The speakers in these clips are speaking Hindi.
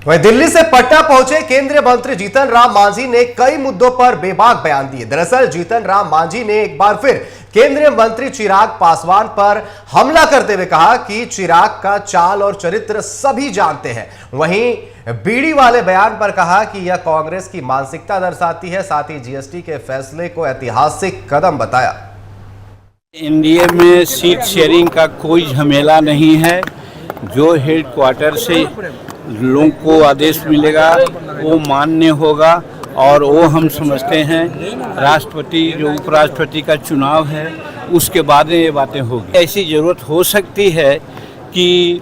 वहीं दिल्ली से पटना पहुंचे केंद्रीय मंत्री जीतन राम मांझी ने कई मुद्दों पर बेबाक बयान दिए। दरअसल जीतन राम मांझी ने एक बार फिर केंद्रीय मंत्री चिराग पासवान पर हमला करते हुए कहा कि चिराग का चाल और चरित्र सभी जानते हैं। वहीं बीड़ी वाले बयान पर कहा कि यह कांग्रेस की मानसिकता दर्शाती है। साथ ही जीएसटी के फैसले को ऐतिहासिक कदम बताया। एनडीए में सीट शेयरिंग का कोई झमेला नहीं है। जो हेडक्वार्टर से लोगों को आदेश मिलेगा वो मान्य होगा और वो हम समझते हैं राष्ट्रपति जो उपराष्ट्रपति का चुनाव है उसके बाद ये बातें होगी। ऐसी ज़रूरत हो सकती है कि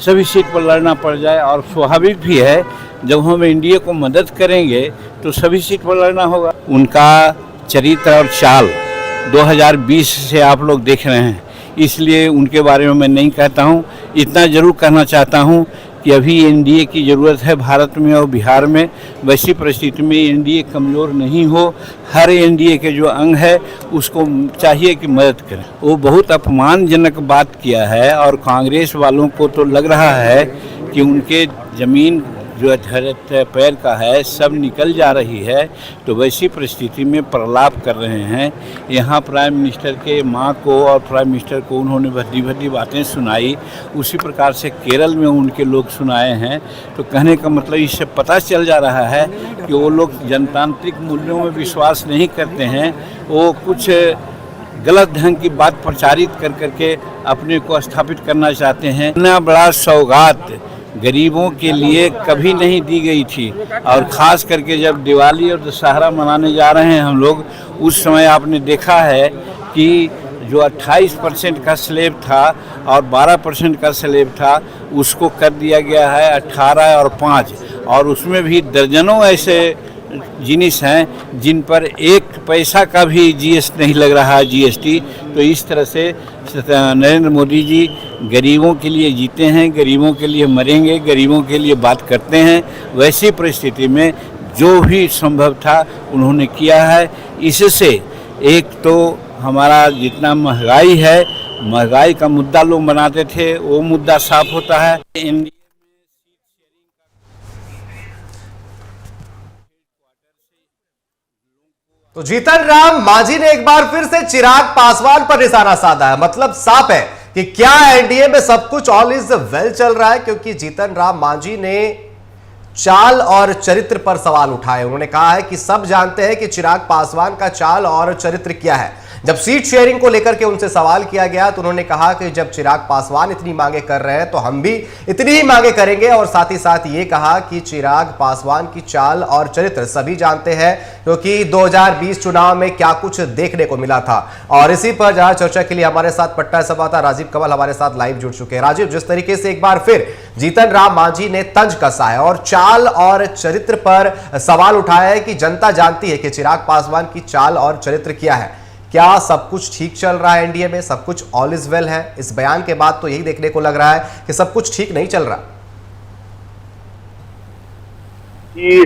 सभी सीट पर लड़ना पड़ जाए और स्वाभाविक भी है। जब हम एनडीए को मदद करेंगे तो सभी सीट पर लड़ना होगा। उनका चरित्र और चाल 2020 से आप लोग देख रहे हैं, इसलिए उनके बारे में मैं नहीं कहता हूँ। इतना ज़रूर कहना चाहता हूँ कि अभी एनडीए की ज़रूरत है भारत में और बिहार में। वैसी परिस्थिति में एनडीए कमज़ोर नहीं हो, हर एनडीए के जो अंग है उसको चाहिए कि मदद करें। वो बहुत अपमानजनक बात किया है और कांग्रेस वालों को तो लग रहा है कि उनके ज़मीन जो पैर का है सब निकल जा रही है। तो वैसी परिस्थिति में प्रलाप कर रहे हैं। यहाँ प्राइम मिनिस्टर के माँ को और प्राइम मिनिस्टर को उन्होंने भद्दी भद्दी बातें सुनाई, उसी प्रकार से केरल में उनके लोग सुनाए हैं। तो कहने का मतलब इससे पता चल जा रहा है कि वो लोग जनतांत्रिक मूल्यों में विश्वास नहीं करते हैं। वो कुछ गलत ढंग की बात प्रचारित कर करके अपने को स्थापित करना चाहते हैं। इतना बड़ा सौगात गरीबों के लिए कभी नहीं दी गई थी और ख़ास करके जब दिवाली और दशहरा मनाने जा रहे हैं हम लोग, उस समय आपने देखा है कि जो 28% का स्लैब था और 12% का स्लैब था उसको कर दिया गया है 18 और 5, और उसमें भी दर्जनों ऐसे जिनिस हैं जिन पर 1 पैसा का भी जीएसटी नहीं लग रहा है, जीएसटी। तो इस तरह से नरेंद्र मोदी जी गरीबों के लिए जीते हैं, गरीबों के लिए मरेंगे, गरीबों के लिए बात करते हैं। वैसी परिस्थिति में जो भी संभव था उन्होंने किया है। इससे एक तो हमारा जितना महंगाई है, महंगाई का मुद्दा लोग बनाते थे, वो मुद्दा साफ होता है। तो जीतन राम मांझी ने एक बार फिर से चिराग पासवान पर निशाना साधा है। मतलब साफ है कि क्या एनडीए में सब कुछ ऑल इज वेल चल रहा है, क्योंकि जीतन राम मांझी ने चाल और चरित्र पर सवाल उठाए। उन्होंने कहा है कि सब जानते हैं कि चिराग पासवान का चाल और चरित्र क्या है। जब सीट शेयरिंग को लेकर के उनसे सवाल किया गया तो उन्होंने कहा कि जब चिराग पासवान इतनी मांगे कर रहे हैं तो हम भी इतनी ही मांगे करेंगे। और साथ ही साथ ये कहा कि चिराग पासवान की चाल और चरित्र सभी जानते हैं, क्योंकि 2020 चुनाव में क्या कुछ देखने को मिला था। और इसी पर जहां चर्चा के लिए हमारे साथ पटना संवाददाता राजीव कंवल हमारे साथ लाइव जुड़ चुके हैं। राजीव, जिस तरीके से एक बार फिर जीतन राम मांझी ने तंज कसा है और चाल और चरित्र पर सवाल उठाया है कि जनता जानती है कि चिराग पासवान की चाल और चरित्र क्या है, क्या सब कुछ ठीक चल रहा है एनडीए में, सब कुछ ऑल इज वेल है। इस बयान के बाद तो यही देखने को लग रहा है कि सब कुछ ठीक नहीं चल रहा। कि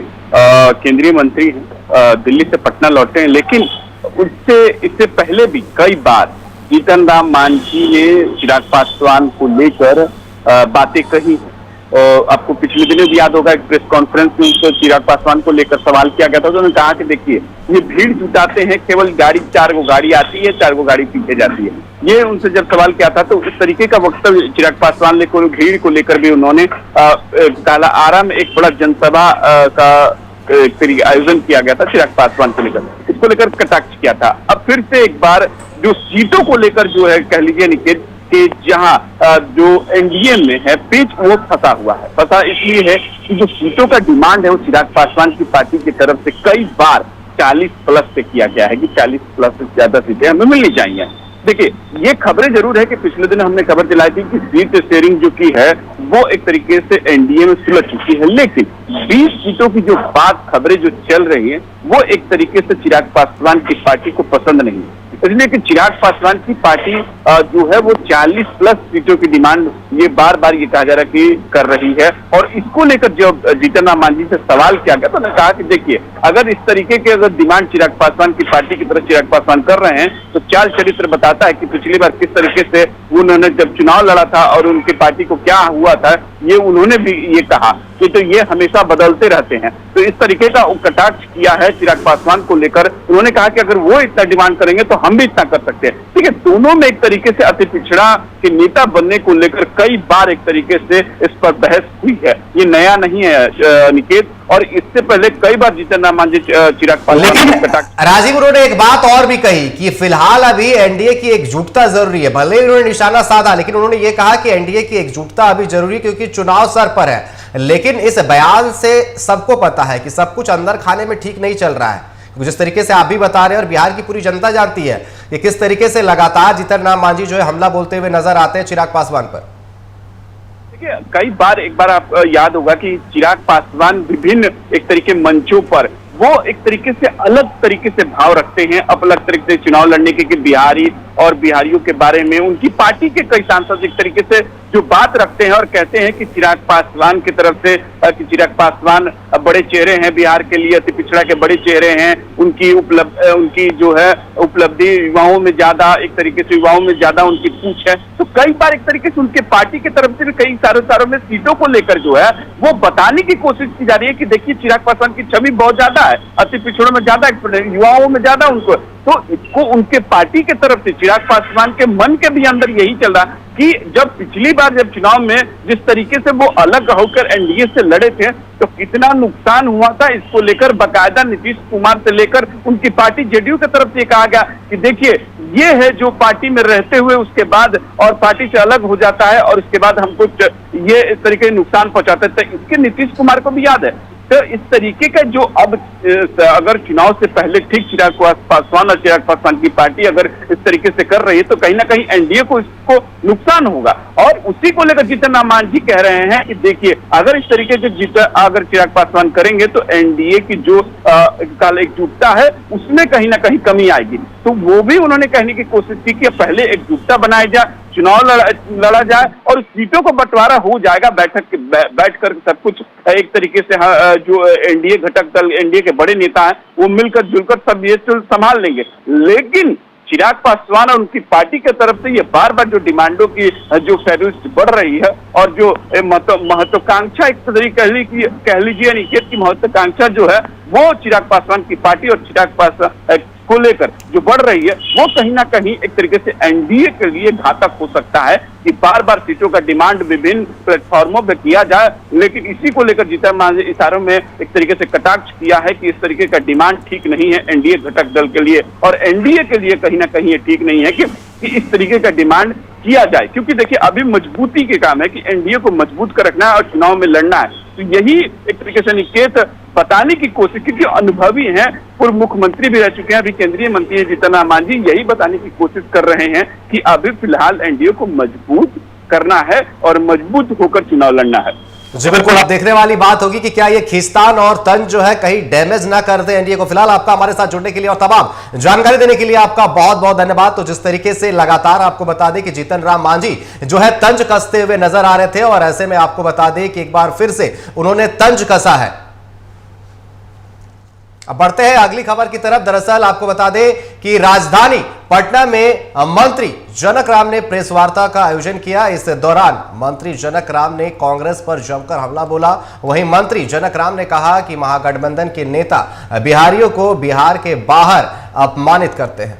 केंद्रीय मंत्री दिल्ली से पटना लौटे हैं, लेकिन इससे पहले भी कई बार जीतन राम मांझी ने चिराग पासवान को लेकर बातें कही। आपको पिछले दिनों भी याद होगा, एक प्रेस कॉन्फ्रेंस में उनको चिराग पासवान को लेकर सवाल किया गया था। तो उन्होंने कहा कि देखिए, ये भीड़ जुटाते हैं, केवल गाड़ी 4 गो गाड़ी आती है, 4 गो गाड़ी पीछे जाती है। ये उनसे जब सवाल किया था तो इस तरीके का वक्तव्य चिराग पासवान लेकर भीड़ को लेकर भी उन्होंने काला आरा में एक बड़ा जनसभा का आयोजन किया गया था चिराग पासवान को लेकर, इसको लेकर कटाक्ष किया था। अब फिर से एक बार जो सीटों को लेकर जो है, कह लीजिए निकेत कि जहां जो एनडीए में है पेच वो फंसा हुआ है। फंसा इसलिए है कि जो सीटों का डिमांड है वो चिराग पासवान की पार्टी की तरफ से कई बार 40+ से किया गया है कि 40+ से ज्यादा सीटें हमें मिलनी चाहिए। देखिए, ये खबरें जरूर है कि पिछले दिन हमने खबर दिलाई थी कि सीट शेयरिंग जो की है वो एक तरीके से एनडीए में सुलझ चुकी है, लेकिन 20 सीटों की जो बात खबरें जो चल रही है वो एक तरीके से चिराग पासवान की पार्टी को पसंद नहीं है। इसलिए कि चिराग पासवान की पार्टी जो है वो 40+ सीटों की डिमांड ये बार बार ये कहा जा रहा है कि कर रही है। और इसको लेकर जब जीतन राम मांझी से सवाल किया गया तो उन्होंने कहा कि देखिए, अगर इस तरीके के अगर डिमांड चिराग पासवान की पार्टी की तरफ चिराग पासवान कर रहे हैं तो चाल चरित्र बताता है कि पिछली बार किस तरीके से उन्होंने जब चुनाव लड़ा था और उनकी पार्टी को क्या हुआ था, ये उन्होंने भी ये कहा कि तो ये हमेशा बदलते रहते हैं। तो इस तरीके का कटाक्ष किया है चिराग पासवान को लेकर। उन्होंने कहा कि अगर वो इतना डिमांड करेंगे तो हम भी इतना कर सकते हैं। ठीक है, दोनों में एक तरीके से अति पिछड़ा के नेता बनने को लेकर कई बार एक तरीके से इस पर बहस हुई है। ये नया नहीं है निकेत, और इससे पहले कई बार जीतन राम मांझी चिराग पासवान लेकिन को कटाक्ष। राजीव, उन्होंने एक बात और भी कही कि फिलहाल अभी एनडीए की एकजुटता जरूरी है। भले ही उन्होंने निशाना साधा, लेकिन उन्होंने ये कहा कि एनडीए की एकजुटता अभी जरूरी है क्योंकि चुनाव सर पर है। लेकिन इस बयान से सबको पता है कि सब कुछ अंदर खाने में ठीक नहीं चल रहा है। जिस तरीके से आप भी बता रहे हैं और बिहार की पूरी जनता जानती है कि किस तरीके से लगातार जीतन राम मांझी जो है हमला बोलते हुए नजर आते हैं चिराग पासवान पर। देखिए, कई बार एक बार आप याद होगा कि चिराग पासवान विभिन्न एक तरीके मंचों पर वो एक तरीके से अलग तरीके से भाव रखते हैं, अलग तरीके से चुनाव लड़ने के, कि बिहारी और बिहारियों के बारे में उनकी पार्टी के कई सांसद एक तरीके से जो बात रखते हैं और कहते हैं कि चिराग पासवान की तरफ से कि चिराग पासवान बड़े चेहरे हैं बिहार के लिए, अति पिछड़ा के बड़े चेहरे हैं, उनकी जो है उपलब्धि युवाओं में ज्यादा, एक तरीके से युवाओं में ज्यादा उनकी पूछ है। तो कई बार एक तरीके से उनके पार्टी की तरफ से कई सारों में सीटों को लेकर जो है वो बताने की कोशिश की जा रही है कि देखिए चिराग पासवान की छवि बहुत ज्यादा है, अति पिछड़ों में ज्यादा, युवाओं में ज्यादा उनको। तो इसको उनके पार्टी के तरफ से चिराग पासवान के मन के भी अंदर यही चल रहा कि जब पिछली बार जब चुनाव में जिस तरीके से वो अलग होकर एनडीए से लड़े थे तो कितना नुकसान हुआ था, इसको लेकर बाकायदा नीतीश कुमार से लेकर उनकी पार्टी जेडीयू की तरफ से कहा गया कि देखिए ये है जो पार्टी में रहते हुए उसके बाद और पार्टी से अलग हो जाता है और उसके बाद हमको ये इस तरीके नुकसान पहुंचाता है। तो इसके नीतीश कुमार को भी याद है। तो इस तरीके का जो अब अगर चुनाव से पहले ठीक चिराग पासवान और चिराग पासवान की पार्टी अगर इस तरीके से कर रही है तो कहीं ना कहीं एनडीए को इसको नुकसान होगा। और उसी को लेकर जीतन राम मांझी कह रहे हैं कि देखिए अगर इस तरीके से अगर चिराग पासवान करेंगे तो एनडीए की जो एकजुटता है उसमें कहीं ना कहीं कमी आएगी। तो वो भी उन्होंने कहने की कोशिश की कि पहले एकजुटता बनाया जाए, चुनाव लड़ा जाए और सीटों को बंटवारा हो जाएगा, बैठकर सब कुछ एक तरीके से जो एनडीए घटक दल, एनडीए के बड़े नेता हैं वो मिलकर जुलकर सब ये संभाल लेंगे। लेकिन चिराग पासवान और उनकी पार्टी के तरफ से ये बार बार जो डिमांडों की जो फहरिस्त बढ़ रही है और जो महत्वाकांक्षा एक तरीके कह लीजिए निकेत की महत्वाकांक्षा जो है वो चिराग पासवान की पार्टी और चिराग पासवान को लेकर जो बढ़ रही है वो कहीं ना कहीं एक तरीके से एनडीए के लिए घातक हो सकता है कि बार बार सीटों का डिमांड विभिन्न प्लेटफॉर्मों पर किया जाए। लेकिन इसी को लेकर जीतन मांझी इशारों में एक तरीके से कटाक्ष किया है कि इस तरीके का डिमांड ठीक नहीं है एनडीए घटक दल के लिए और एनडीए के लिए कहीं ना कहीं ये ठीक नहीं है कि इस तरीके का डिमांड किया जाए। क्योंकि देखिए अभी मजबूती के काम है कि एनडीए को मजबूत कर रखना है और चुनाव में लड़ना है। तो यही एक तरीके से निकेत बताने की कोशिश, क्योंकि अनुभवी हैं, पूर्व मुख्यमंत्री भी रह चुके हैं, अभी केंद्रीय मंत्री जीतन राम मांझी यही बताने की कोशिश कर रहे हैं कि अभी फिलहाल एनडीए को मजबूत करना है और मजबूत होकर चुनाव लड़ना है। जी बिल्कुल, अब देखने वाली बात होगी कि क्या ये खींचतान और तंज जो है कहीं डैमेज ना कर दे एनडीए को। फिलहाल आपका हमारे साथ जुड़ने के लिए और तमाम जानकारी देने के लिए आपका बहुत बहुत धन्यवाद। तो जिस तरीके से लगातार आपको बता दें कि जीतन राम मांझी जो है तंज कसते हुए नजर आ रहे थे और ऐसे में आपको बता दें कि एक बार फिर से उन्होंने तंज कसा है। अब बढ़ते हैं अगली खबर की तरफ। दरअसल आपको बता दें कि राजधानी पटना में मंत्री जनक राम ने प्रेस वार्ता का आयोजन किया। इस दौरान मंत्री जनक राम ने कांग्रेस पर जमकर हमला बोला। वहीं मंत्री जनक राम ने कहा कि महागठबंधन के नेता बिहारियों को बिहार के बाहर अपमानित करते हैं।